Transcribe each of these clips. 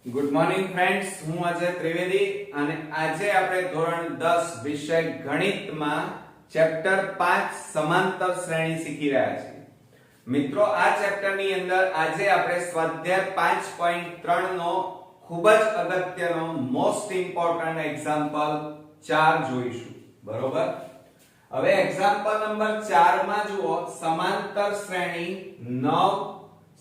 Good morning friends, હું અજય ત્રિવેદી અને આજે આપણે ધોરણ 10 વિષય ગણિતમાં ચેપ્ટર 5 સમાંતર શ્રેણી શીખી રહ્યા છીએ. મિત્રો, આ ચેપ્ટરની અંદર આજે આપણે સ્વાધ્યાય 5.3 નો ખૂબ જ અગત્યનો મોસ્ટ ઇમ્પોર્ટન્ટ એક્ઝામ્પલ 4 જોઈશું. બરોબર? હવે એક્ઝામ્પલ નંબર 4 માં જુઓ, સમાંતર શ્રેણી 9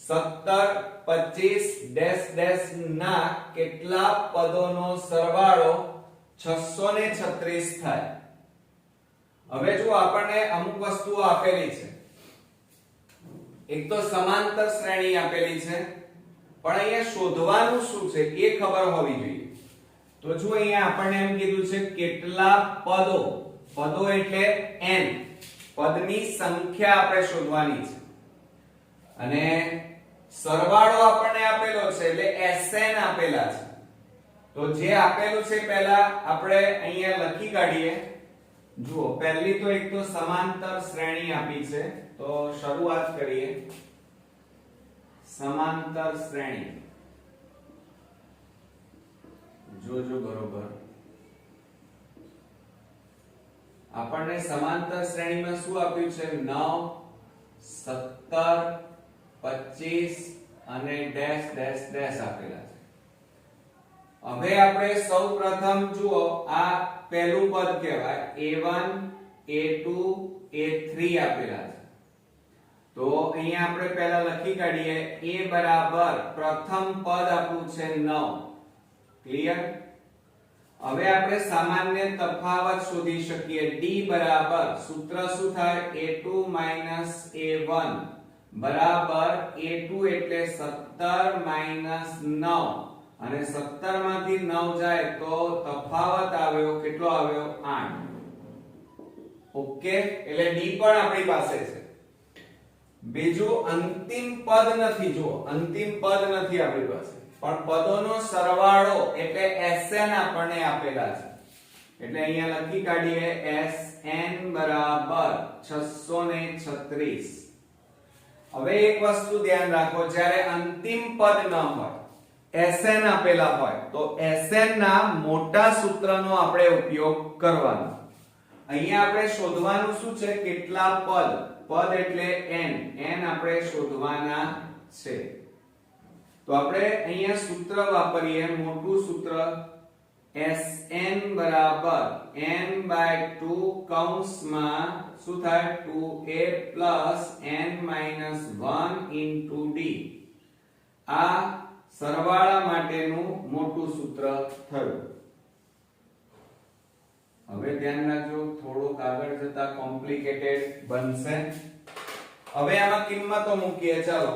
17 25 ડેશ ડેશ ના કેટલા પદોનો સરવાળો 636 થાય. હવે જો આપણને અમુક વસ્તુઓ આપેલી છે, એક તો સમાંતર શ્રેણી આપેલી છે, પણ અહીંયા શોધવાનું શું છે એ ખબર હોવી જોઈએ. તો જો અહીંયા આપણને એમ કીધું છે કેટલા પદો, પદો એટલે n, પદની સંખ્યા આપણે શોધવાની છે અને સરવાળો આપણને આપેલો છે એટલે Sn આપેલા છે. તો જે આપેલું છે પહેલા આપણે અહીંયા લખી કાઢીએ. જુઓ, પહેલી તો એક તો સમાંતર શ્રેણી આપી છે, તો શરૂઆત કરીએ. સમાંતર શ્રેણી જોજો બરોબર. આપણને સમાંતર શ્રેણીમાં શું આપ્યું છે? 9 17 25 અને ડેશ ડેશ ડેશ આપેલા છે. હવે આપણે સૌપ્રથમ જુઓ, આ પહેલું પદ કહેવાય, a1 a2 a3 આપેલા છે. તો અહીંયા આપણે પહેલા લખી કાઢીએ. a બરાબર પ્રથમ પદ આપણું છે 9. ક્લિયર? હવે આપણે સામાન્ય તફાવત શોધી શકીએ. d બરાબર સૂત્ર શું થાય? a2 a1 બરાબર a2 એટલે 17 9 અને 17 માંથી 9 જાય તો તફાવત આવ્યો, કેટલો આવ્યો? 8. ઓકે, એટલે d પણ આપણી પાસે છે. બીજું અંતિમ પદ નથી. જુઓ, અંતિમ પદ નથી આપણી પાસે, પણ પદોનો સરવાળો એટલે Sn આપણને આપેલા છે. એટલે અહીંયા લખી કાઢીએ Sn બરાબર 636. હવે એક વસ્તુ ધ્યાન રાખો, જ્યારે અંતિમ પદ ન હોય, Sn આપેલા હોય, તો Sn ના મોટા સૂત્રનો આપણે ઉપયોગ કરવાનો. અહીંયા આપણે શોધવાનું શું છે? કેટલા પદ. પદ એટલે n, n આપણે શોધવાના છે. તો આપણે અહીંયા સૂત્ર વાપરીએ, મોટું સૂત્ર Sn બરાબર n/2 કૌંસમાં શું થાય? 2a plus n minus 1 into d. આ સરવાળા માટેનું મોટું સૂત્ર થયું. હવે ધ્યાન રાખજો, થોડુંક આગળ જતા કોમ્પ્લિકેટેડ બનશે. હવે આમાં કિંમતો મૂકીએ. ચાલો,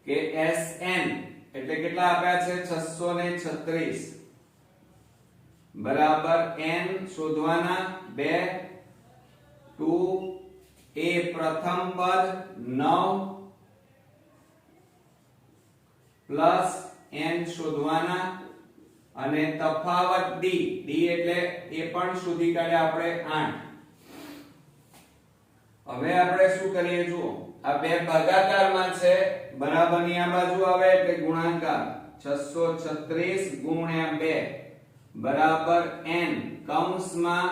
કે Sn એટલે કેટલા આપ્યા છે? 636 બરાબર n શોધવાના 2 2a પ્રથમ પદ 9 પ્લસ n શોધવાના અને તફાવત d, d એટલે એ પણ શોધી કાઢ્યા આપણે 8. હવે આપણે શું કરીએ? જુઓ, આ બે ભાગાકારમાં છે, બરાબરની આ બાજુ આવે એટલે ગુણાકાર. 636 ગુણ્યા 2 બરાબર n કૌંસમાં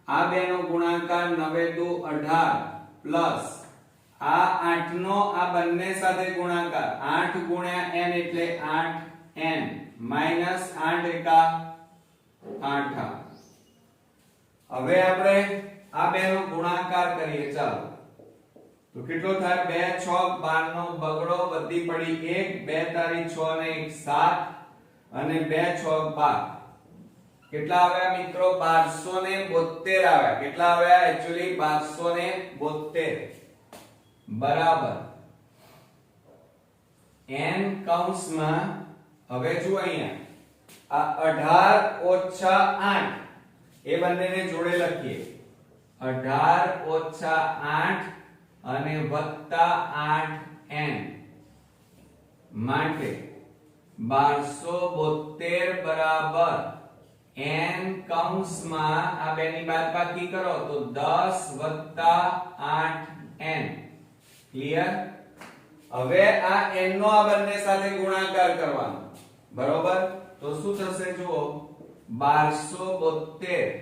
આ બે નો ગુણાકાર 9 દુ 18 પ્લસ આ 8 નો આ બંને સાથે ગુણાકાર 8 ગુણ્યા n એટલે 8n માઈનસ 8 એકા 8. હવે આપણે આ બે નો ગુણાકાર કરીએ. ચાલો, તો કેટલો થાય? 2 6 12 નો બગડો, બધી પડી 1, 2 તારી 6 ને 1 7 અને 2 6 12. કેટલા આવ્યા મિત્રો? 1272 આવ્યા. કેટલા આવ્યા? એક્ચ્યુઅલી 1272 બરાબર n કૌંસમાં. હવે જુઓ અહીંયા આ 18 ઓછા 8 એ બંનેને જોડે લખીએ. 18 ઓછા 8 અને વત્તા 8n માટે 1272 બરાબર n કૌંસમાં આ બેની બાદબાકી કરો તો 10 વત્તા 8n. ક્લિયર? હવે આ n નો આ બંને સાથે ગુણાકાર કરવાનો બરોબર તો શું થશે જુઓ 1272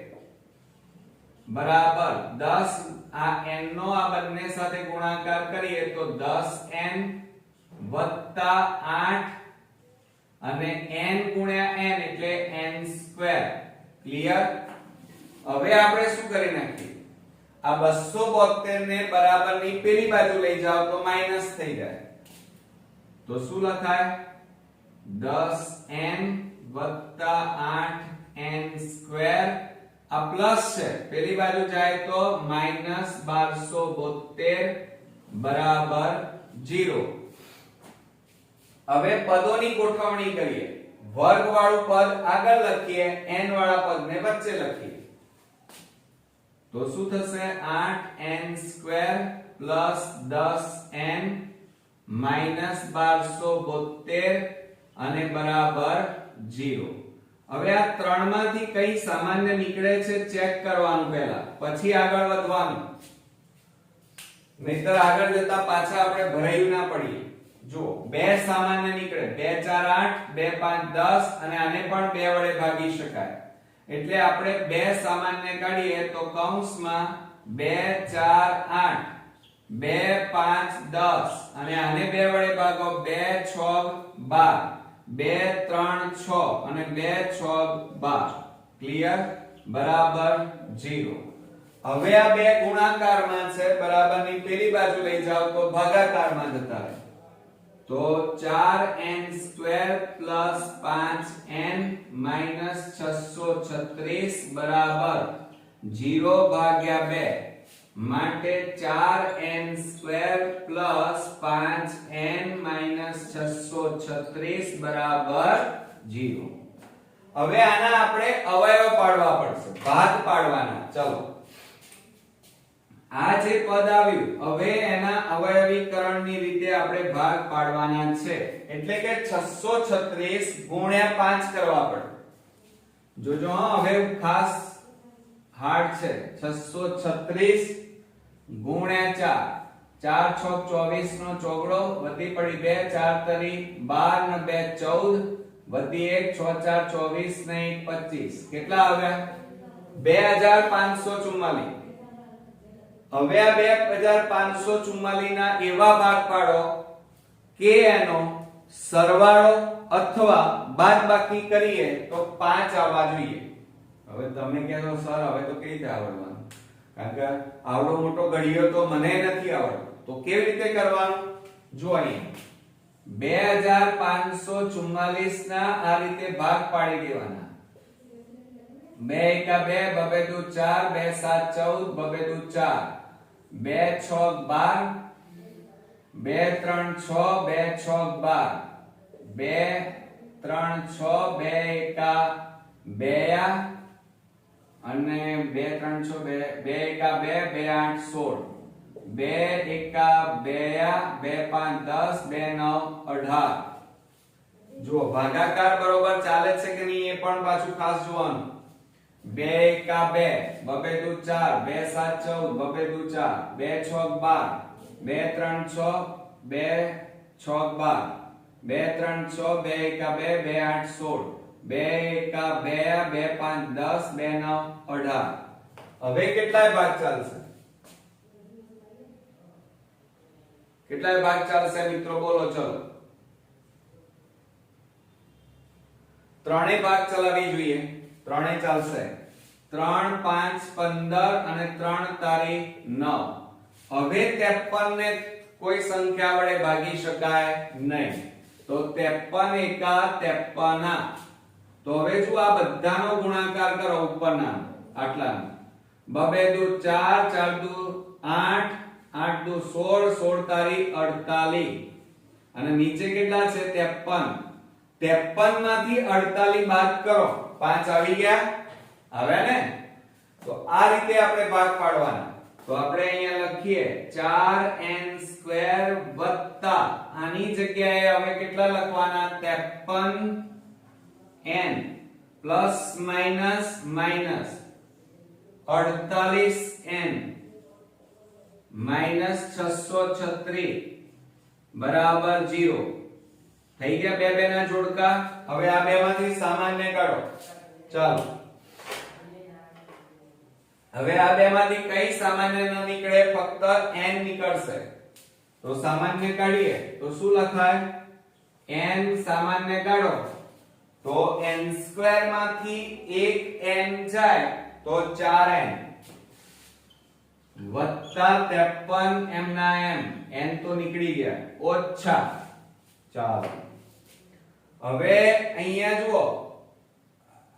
બરાબર 10 આ n નો આ બંને સાથે ગુણાકાર કરીએ તો 10n વત્તા 8 અને n ગુણ્યા n એટલે n² ક્લિયર હવે આપણે શું કરી નાખીએ આ 272 ને બરાબરની પેલી બાજુ લઈ જાઓ તો માઈનસ થઈ જાય તો શું લખાય 10n વત્તા 8n² આ પ્લસ છે પેલી બાજુ જાય તો માઈનસ 1272 બરાબર 0 હવે પદોની ગોઠવણી કરીએ વર્ગ વાળું પદ આગળ લખીએ n વાળા પદને વચ્ચે લખીએ તો શું થશે 8n² પ્લસ 10n માઈનસ 1272 અને બરાબર 0 હવે આ ત્રણ માંથી કઈ સામાન્ય નીકળે છે ચેક કરવાનું પહેલા પછી આગળ વધવાનું નહીતર આગળ જતા પાછા આપણે ભરાયું ના પડીએ જો બે સામાન્ય નીકળે 2 4 8 2 5 10 અને આને પણ 2 વડે ભાગી શકાય એટલે આપણે બે સામાન્ય કાઢીએ તો કૌંસમાં 2 4 8 2 5 10 અને આને 2 વડે ભાગો 2 6 12 2 3 6 અને 2 6 12 ક્લિયર બરાબર 0 હવે આ બે ગુણાકારમાં છે બરાબરની પેલી બાજુ લઈ જાઓ તો ભાગાકારમાં જતા રહે તો 4n² પ્લસ 5n માઈનસ 636 બરાબર 0 ભાગ્યા 2 માટે 4n² પ્લસ 5n માઈનસ 636 બરાબર 0 હવે આના આપણે અવયવ પાડવા પડશે ભાગ પાડવાના ચલો આ જે પદ આવ્યું હવે એના અવયવીકરણની રીતે આપણે ભાગ પાડવાના છે એટલે કે 636 ગુણ્યા 5 કરવા પડે જોજો હવે ખાસ હાર્ડ છે 636 ગુણ્યા 4 4 6 24 નો ચોગડો વધી પડી 2 4 તરી 12 ને 2 14 વધી 1 6 4 24 ને 1 25 કેટલા આવ્યા 2544 હવે આ 2544 ના એવા ભાગ પાડો કે એનો સરવાળો અથવા બાદબાકી કરીએ તો 5 આવવા જોઈએ હવે તમે કહેશો સર હવે તો કેવી રીતે આવડવાનું કારણ કે આવડો મોટો ઘડિયો તો મને નથી આવડતો તો કેવી રીતે કરવાનું જો અહીંયા 2544 ના આ રીતે ભાગ પાડી દેવાના 2 એકા 2 બબે દુ 4 2 7 14 બબે દુ 4 2 6 12 2 3 6 2 6 12 2 3 6 2 એકા 2 અને 2 3 6 2 એકા 2 2 8 16 2 એકા 2 2 5 10 2 9 18 જો ભાગાકાર બરોબર ચાલે છે કે નહીં એ પણ પાછું ખાસ જોવાનું 2 એકા 2 બબે દુ 4 2 7 14 બબે દુ 4 2 6 12 2 3 6 2 6 12 2 3 6 2 એકા 2 2 8 16 2 એકા 2 2 5 10 2 9 18 હવે કેટલાય ભાગ ચાલશે કેટલાય ભાગ ચાલશે મિત્રો બોલો ચલો ત્રણેય ભાગ ચલાવી જોઈએ ત્રણેય ચાલશે 3 5 15 અને 3 તારી 9 હવે 53 ને કોઈ સંખ્યા વડે ભાગી શકાય નહીં તો 53 એકા 53 તો હવે જો આ બધાનો ગુણાકાર કરો ઉપરના આટલાનો બબે દુ 4 4 દુ 8 8 દુ 16 16 તારી 48 અને નીચે કેટલા છે 53 53 માંથી 48 બાદ કરો 5 આવી ગયા હવે ને તો આ રીતે આપણે ભાગ પાડવાના તો આપણે અહીંયા લખીએ 4n² વત્તા આની જગ્યાએ હવે કેટલા લખવાના 53n plus minus minus 48n minus 636 બરાબર 0 થઈ ગયા બે બે ના જોડકા હવે આ બે માંથી સામાન્ય કાઢો ચાલો હવે આ બે માંથી કઈ સામાન્ય ન નીકળે ફક્ત n નીકળશે તો સામાન્ય કાઢીએ તો શું લખાય n સામાન્ય કાઢો તો n² માંથી એક n જાય તો 4n વત્તા 53 m ના m n તો નીકળી ગયા ઓછા ચાલો હવે અહીંયા જુઓ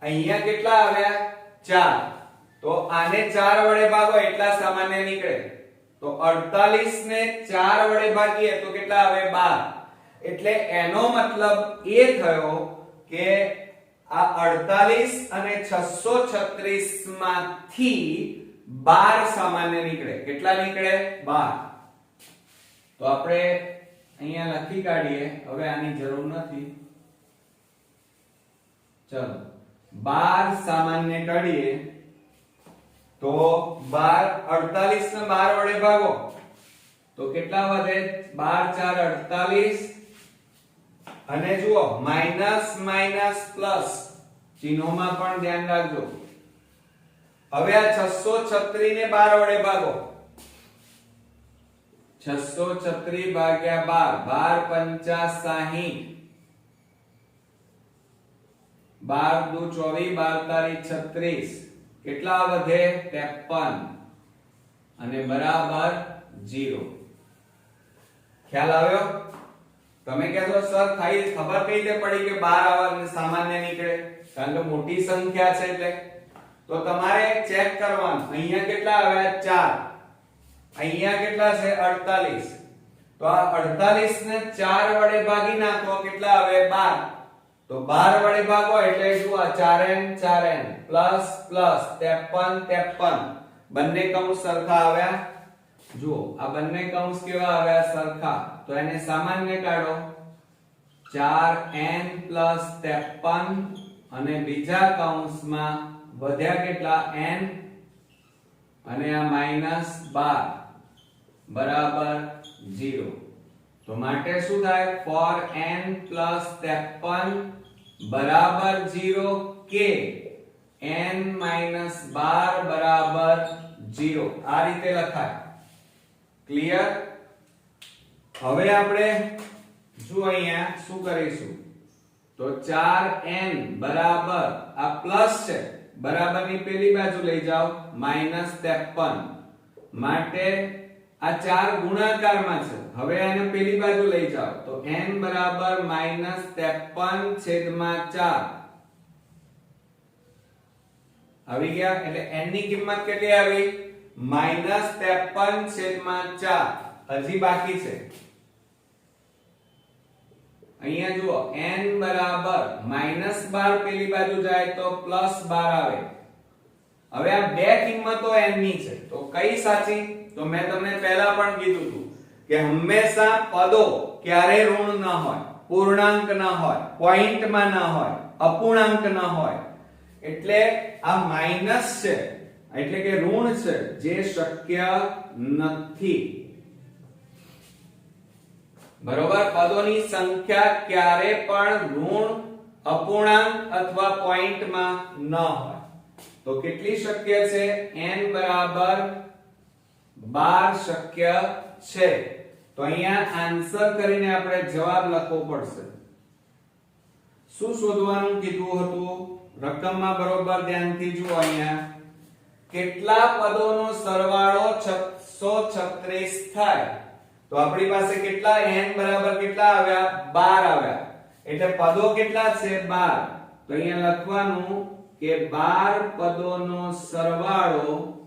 અહીંયા કેટલા આવ્યા 4 તો આને 4 વડે ભાગો એટલા સામાન્ય નીકળે તો 48 ને 4 વડે ભાગીએ તો કેટલા આવે 12 એટલે એનો મતલબ એ થયો કે આ 48 અને 636 માંથી 12 સામાન્ય નીકળે કેટલા નીકળે 12 તો આપણે અહીંયા લખી કાઢીએ હવે આની જરૂર નથી ચલો 12 સામાન્ય કાઢીએ તો 12 48 ને 12 વડે ભાગો તો કેટલા વધે 12 4 48 અને જુઓ માઈનસ માઈનસ પ્લસ ચિહ્નોમાં પણ ધ્યાન રાખજો હવે આ 636 ને 12 વડે ભાગો 636 ભાગ્યા 12 12 5 60 12 દુ 24 12 તારી 36 કેટલા વધે 53 અને બરાબર 0 ખ્યાલ આવ્યો તમે કહેશો સર ખાઈ ખબર કઈ રીતે પડી કે 12 આવા સામાન્ય નીકળે કારણ કે મોટી સંખ્યા છે એટલે તો તમારે ચેક કરવાનું અહીંયા કેટલા આવ્યા 4 અહીંયા કેટલા છે 48 તો આ 48 ને 4 વડે ભાગી નાખો કેટલા આવે 12 તો 12 વડે ભાગો એટલે શું આ 4n 4n પ્લસ પ્લસ 53 53 બંને કૌંસ સરખા આવ્યા જુઓ આ બંને કૌંસ કેવા આવ્યા સરખા તો એને સામાન્ય કાઢો 4n 53 અને બીજા કૌંસમાં વધ્યા કેટલા n અને આ -12 બરાબર 0 તો માટે શું થાય for n + 53 બરાબર 0 કે n - 12 બરાબર 0 આ રીતે લખાય ક્લિયર હવે આપણે જો અહીંયા શું કરીશું તો 4n બરાબર આ પ્લસ છે બરાબરની પેલી બાજુ લઈ જાઓ -53 માટે આ 4 ગુણાકારમાં છે હવે આને પેલી બાજુ લઈ જાઓ તો n બરાબર -53/4 આવી ગયા એટલે n ની કિંમત કેટલી આવી -53/4 હજી બાકી છે અહીંયા જુઓ n બરાબર -12 પેલી બાજુ જાય તો +12 આવે હવે આ બે કિંમતો n ની છે તો કઈ સાચી તો મેં તમને પહેલા પણ કીધું હતું કે હંમેશા પદો ક્યારે ઋણ ન હોય પૂર્ણાંક ન હોય પોઈન્ટમાં ન હોય અપૂર્ણાંક ન હોય એટલે આ માઈનસ છે એટલે કે ઋણ છે જે શક્ય નથી બરોબર પદોની સંખ્યા ક્યારે પણ ઋણ અપૂર્ણાંક અથવા પોઈન્ટમાં ન હોય તો કેટલી શક્ય છે n બરાબર 12 શક્ય છે તો અહીંયા આન્સર કરીને આપણે જવાબ લખવો પડશે શું શોધવાનું કીધું હતું રકમમાં બરોબર ધ્યાનથી જુઓ અહીંયા કેટલા પદોનો સરવાળો 636 થાય તો આપણી પાસે કેટલા n બરાબર કેટલા આવ્યા 12 આવ્યા એટલે પદો કેટલા છે 12 તો અહીંયા લખવાનું કે 12 પદોનો સરવાળો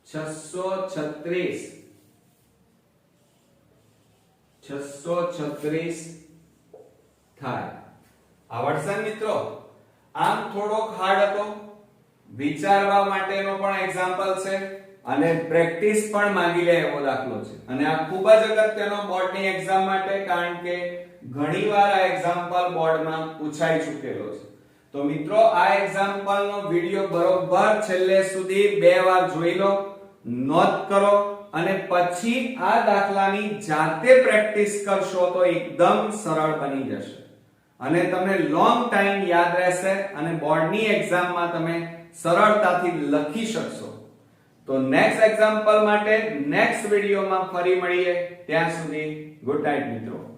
636 થાય આવડશે મિત્રો આમ થોડોક હાર્ડ હતો વિચારવા માટેનો પણ એક્ઝામ્પલ છે અને પ્રેક્ટિસ પણ માંગી લે એવો દાખલો છે અને આ ખૂબ જ અગત્યનો બોર્ડની એક્ઝામ માટે કારણ કે ઘણીવાર આ એક્ઝામ્પલ બોર્ડમાં પૂછાઈ ચૂકેલો છે તો મિત્રો આ એક્ઝામ્પલનો વિડિયો બરોબર છેલ્લે સુધી બે વાર જોઈ લો નોંધ કરો અને પછી આ દાખલાની જાતે પ્રેક્ટિસ કરશો તો એકદમ સરળ બની જશે અને તમને લોંગ ટાઈમ યાદ રહેશે અને બોર્ડની એક્ઝામમાં તમે સરળતાથી લખી શકશો. તો નેક્સ્ટ એક્ઝામ્પલ માટે નેક્સ્ટ વિડિયોમાં ફરી મળીએ. ત્યાં સુધી ગુડ નાઇટ મિત્રો.